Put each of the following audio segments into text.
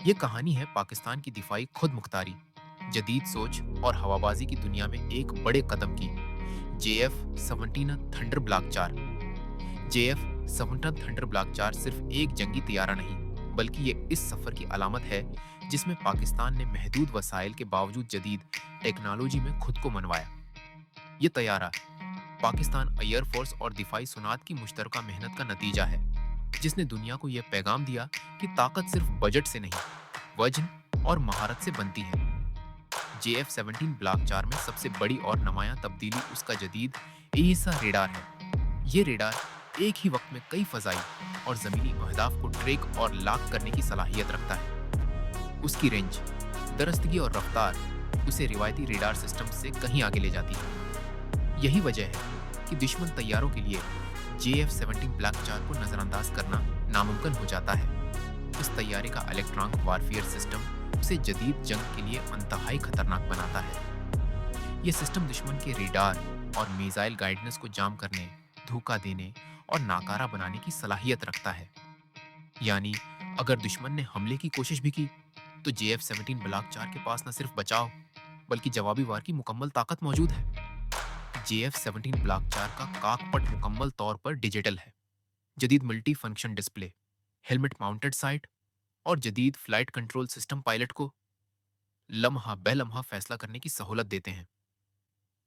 ये कहानी है पाकिस्तान की दिफाई खुद मुख्तारी, जदीद सोच और हवाबाजी की दुनिया में एक बड़े कदम की। JF-17 thunder block 4। JF-17 thunder block 4 सिर्फ एक जंगी तैयारा नहीं, बल्कि ये इस सफर की अलामत है जिसमें पाकिस्तान ने महदूद वसाइल के बावजूद जदीद टेक्नोलॉजी में खुद को मनवाया। ये तैयारा पाकिस्तान एयरफोर्स और दिफाई सुनात की मुश्तरका मेहनत का नतीजा है, जिसने दुनिया को यह पैगाम दिया कि ताकत सिर्फ बजट से नहीं, वजन और महारत से बनती है। JF-17 ब्लॉक 4 में सबसे बड़ी और नुमायां तब्दीली उसका जदीद एईसा रेडार है। ये रेडार एक ही वक्त में कई फजाई और जमीनी अहदाफ को ट्रैक और लॉक करने की सलाहियत रखता है। उसकी रेंज, दरस्तगी और रफ्तार उसे रिवायती रेडार सिस्टम से कहीं आगे ले जाती है। यही वजह है कि दुश्मन तैयारों के लिए JF-17 ब्लॉक 4 को नजरअंदाज करना नामुमकिन हो जाता है। इस तैयारे का इलेक्ट्रॉनिक वारफेयर सिस्टम उसे जदीद जंग के लिए इंतहाई खतरनाक बनाता है। ये सिस्टम दुश्मन के रेडार और मिसाइल गाइडेंस को जाम करने, धोखा देने और नाकारा बनाने की सलाहियत रखता है। यानी अगर दुश्मन ने हमले की कोशिश भी की, तो JF-17 ब्लॉक 4 के पास न सिर्फ बचाव बल्कि जवाबी वार की मुकम्मल ताकत मौजूद है। JF-17 ब्लॉक 4 का काकपट मुकम्मल तौर पर डिजिटल है। जदीद multi function display, helmet mounted site और जदीद फ्लाइट कंट्रोल सिस्टम पायलट को लम्हा बेलम्हा फैसला करने की सहूलत देते हैं।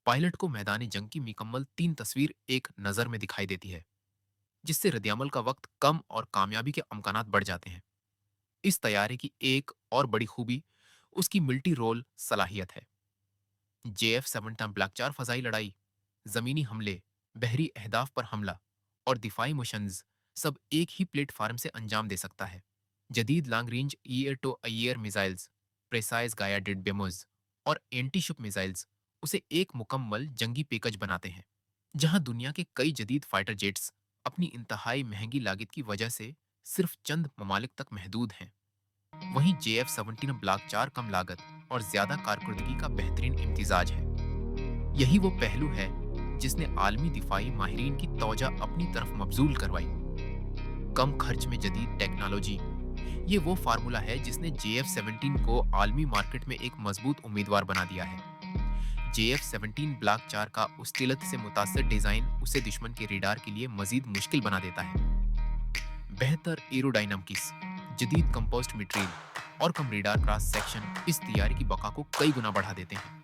पायलट को मैदानी जंग की मुकम्मल 3 तस्वीर एक नज़र में दिखाई देती है, जिससे रद्दअमल का वक्त कम और कामयाबी के अमकानात बढ़ जाते हैं। इस तैयारे की एक और बड़ी खूबी उसकी मल्टी रोल सलाहियत है। JF-17 ब्लॉक 4 फजाई लड़ाई, जमीनी हमले, बहरी अहदाफ पर हमला और दिफाई मिशंस सब एक ही प्लेटफार्म से अंजाम दे सकता है। जदीद long range air to air missiles, precise guided बेमोज और एंटी शिप मिसाइल्स उसे एक मुकम्मल जंगी पैकेज बनाते हैं। जहां दुनिया के कई जदीद फाइटर जेट्स अपनी इंतहाई महंगी लागत की वजह से सिर्फ चंद ममालिक तक महदूद हैं, वहीं JF-17 ब्लॉक 4 कम लागत और ज्यादा कारकर्दगी का बेहतरीन इम्तिजाज है। यही वो पहलू है जिसने आलमी दिफाई माहिरीन की तवज्जो अपनी तरफ मबजूल करवाई। कम खर्च में जदीद टेक्नोलॉजी, ये वो फार्मूला है जिसने JF-17 को आलमी मार्केट में एक मजबूत उम्मीदवार बना दिया है। JF-17 ब्लॉक 4 का उस्तिलत से मुतासर डिजाइन उसे दुश्मन के रेडार के लिए मजीद मुश्किल बना देता है। बेहतर एरोडायनामिक्स, जदीद कंपोस्ट मटेरियल और कम रेडार क्रॉस सेक्शन इस तैयारी की बका को कई गुना बढ़ा देते हैं।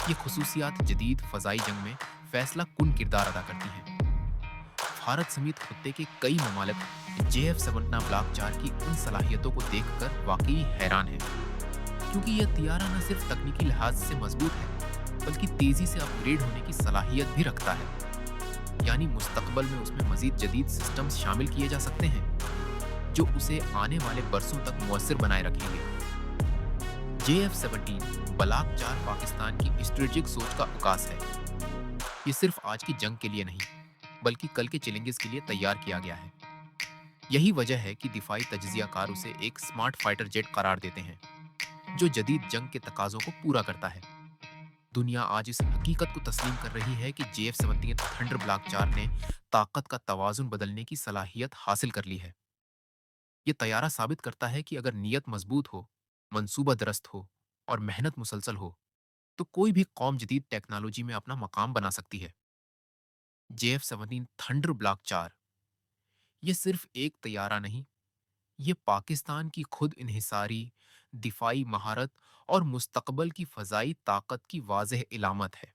ये खुसूसियात जदीद फजाई जंग में फैसला कुन किरदार अदा करती हैं। भारत समेत खत्ते के कई ममालिक JF-17 ब्लॉक 4 की उन सलाहियतों को देखकर वाकई हैरान हैं, क्योंकि यह तैयारा न सिर्फ तकनीकी लिहाज से मजबूत है, बल्कि तेजी से अपग्रेड होने की सलाहियत भी रखता है। यानी मुस्तकबल में उसमें मजीद जदीद सिस्टम्स शामिल किए जा सकते हैं, जो उसे आने वाले बरसों तक मुअस्सिर बनाए रखेंगे। JF-17 ब्लॉक 4 पाकिस्तान की स्ट्रेटेजिक सोच का उकास है। ये सिर्फ आज की जंग के लिए नहीं, बल्कि कल के चैलेंजेस के लिए तैयार किया गया है। यही वजह है कि दिफाई तज्जियाकार उसे एक स्मार्ट फाइटर जेट करार देते हैं, जो जदीद जंग के तकाजों को पूरा करता है। दुनिया आज इस हकीकत को तस्लीम कर रही है कि JF-17 थंडर ब्लॉक 4 ने ताकत का तवाजुन बदलने की सलाहियत हासिल कर ली है। ये तैयारा साबित करता है कि अगर नीयत मजबूत हो, मंसूबा दरस्त हो और मेहनत मुसलसल हो, तो कोई भी कौम जदीद टेक्नोलॉजी में अपना मकाम बना सकती है। JF-17 थंडर ब्लॉक 4 ये सिर्फ एक तैयारा नहीं, ये पाकिस्तान की खुद इन्हिसारी, दिफाई महारत और मुस्तकबल की फजाई ताकत की वाज़ेह इलामत है।